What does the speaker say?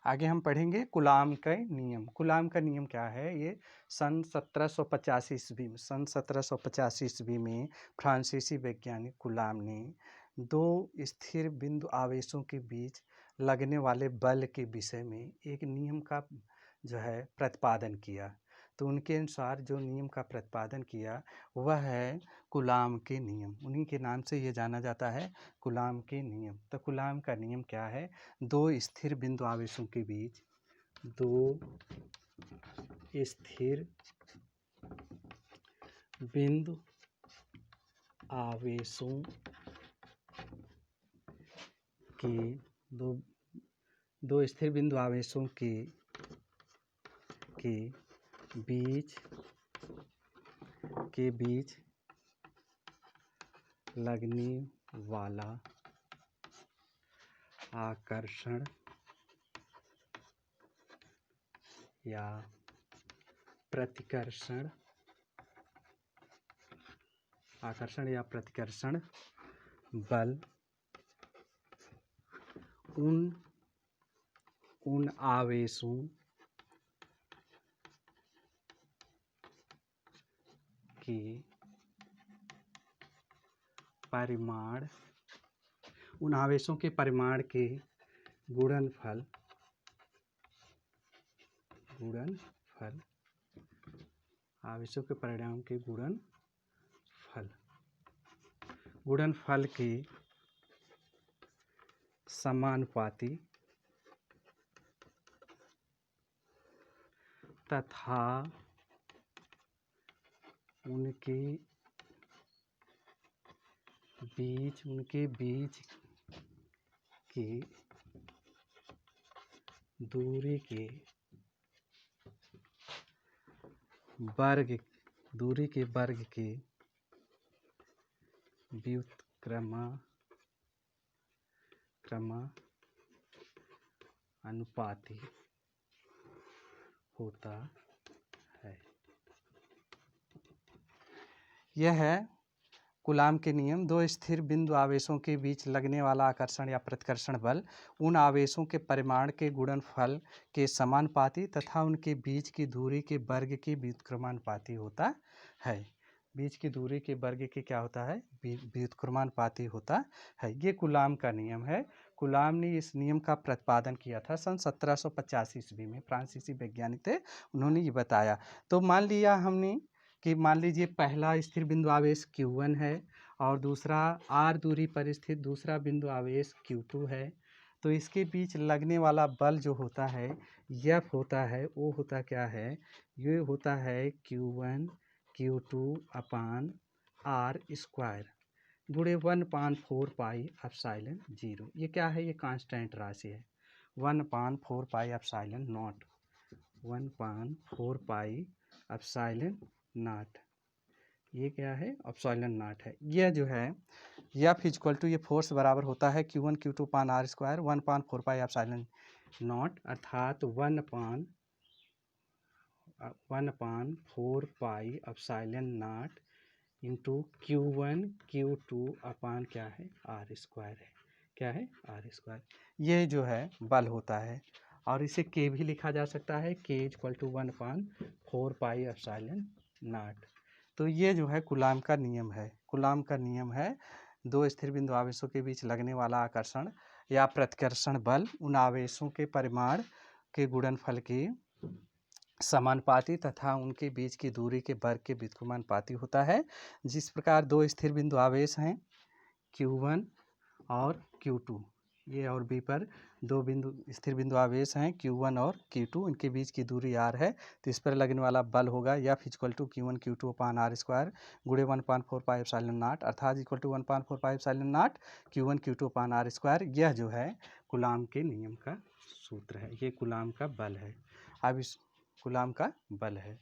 आगे हम पढ़ेंगे कूलाम के नियम। कूलाम का नियम क्या है? ये सन 1785 ईस्वी में फ्रांसीसी वैज्ञानिक कूलाम ने दो स्थिर बिंदु आवेशों के बीच लगने वाले बल के विषय में एक नियम का जो है प्रतिपादन किया। तो उनके अनुसार जो नियम का प्रतिपादन किया वह है कूलाम के नियम। उन्हीं के नाम से ये जाना जाता है कूलाम के नियम। तो कूलाम का नियम क्या है? दो स्थिर बिंदु आवेशों के बीच दो स्थिर बिंदु आवेशों के दो स्थिर बिंदु आवेशों के बीच लगने वाला आकर्षण या प्रतिकर्षण बल उन आवेशों के परिमाण के गुणनफल आवेशों के परिमाण के गुणनफल के समानुपाती तथा उनके बीच की दूरी के वर्ग के व्युत्क्रमानुपाती होता है। यह है कूलाम के नियम। दो स्थिर बिंदु आवेशों के बीच लगने वाला आकर्षण या प्रतिकर्षण बल उन आवेशों के परिमाण के गुणनफल के समानुपाती तथा उनके बीच की दूरी के वर्ग के व्युत्क्रमानुपाती होता है। बीच की दूरी के वर्ग के क्या होता है? व्युत्क्रमानुपाती होता है। ये कूलाम का नियम है। कूलाम ने इस नियम का प्रतिपादन किया था सन 1785 ईस्वी में। फ्रांसीसी वैज्ञानिक थे, उन्होंने ये बताया। तो मान लिया हमने कि मान लीजिए पहला स्थिर बिंदु आवेश Q1 है और दूसरा r दूरी पर स्थित दूसरा बिंदु आवेश Q2 है। तो इसके बीच लगने वाला बल जो होता है F होता है, वो होता क्या है? ये होता है Q1 Q2 upon r square गुणे 1/4 पाई एप्सिलॉन 0। ये क्या है? ये कांस्टेंट राशि है। 1/4 pi epsilon not 1/4 pi epsilon not. ये क्या है? एप्सिलॉन नॉट है। यह जो है F इक्वल टू ये फोर्स बराबर होता है Q1 Q2 पान r square 1/4 pi epsilon naught अर्थात 1/4 pi epsilon not into Q1 Q2 अपान क्या है? r स्क्वायर है। क्या है? r square. ये जो है बल होता है और इसे K भी लिखा जा सकता है। K equal to 1/4 pi epsilon naught. तो ये जो है कूलाम का नियम है। कूलाम का नियम है दो स्थिर बिंदु आवेशों के बीच लगने वाला आकर्षण या प्रतिकर्षण बल उन आवेशों के परिमाण के गुणनफल के समानुपाती तथा उनके बीच की दूरी के वर्ग के व्युत्क्रमानुपाती होता है। जिस प्रकार दो स्थिर बिंदु आवेश हैं Q1 और Q2, ये और B पर दो स्थिर बिंदु आवेश हैं Q1 और Q2, इनके बीच की दूरी r है। तो इस पर लगने वाला बल होगा F equal to Q1 Q2 upon r square गुणे 1/4 पाई एप्सिलॉन नॉट अर्थात equal to 1/4 pi epsilon naught Q1 Q2 upon r square. यह जो है कूलाम के नियम का सूत्र है। ये कूलाम का बल है। अब इस कूलाम का बल है।